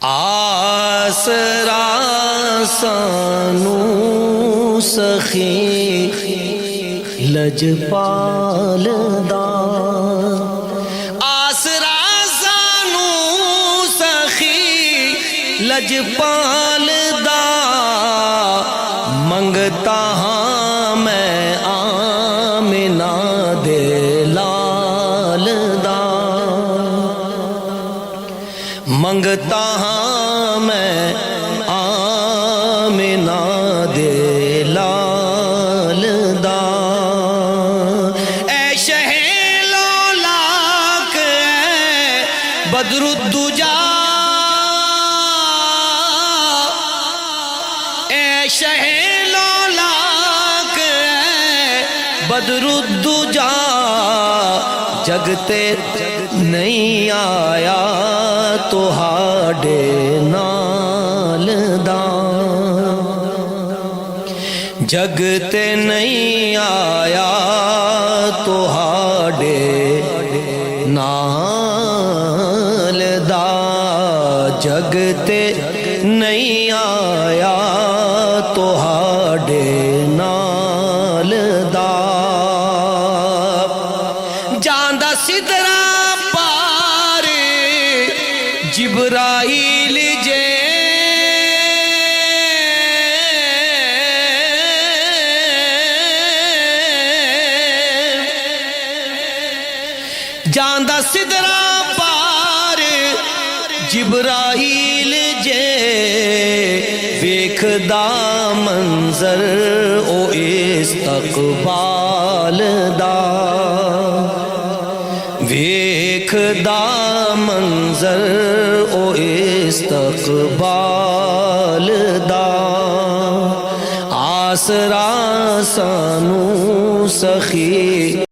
آسرا سانو سخی لجپال دا آسرا سانو سخی لجپال دا منگتا ہاں میں آمنہ دے لال دا منگتا ہاں میں آمنہ دے لال دا اے شہ لولاک اے بدر الدجا اے شہ لولاک اے بدر الدجا جگتے نہیں آیا تو ہاڈے نال دا جگتے نہیں آیا تو ہاڈے نال دا جگتے نہیں آیا تو ہاڈے نال دا جاندہ سدرا پار جبرائیل جے جاندہ سدرا پار جبرائیل جے ویکھدا منظر او استقبال دا ویکھدا منظر او استقبال دا آسرا سانو سخی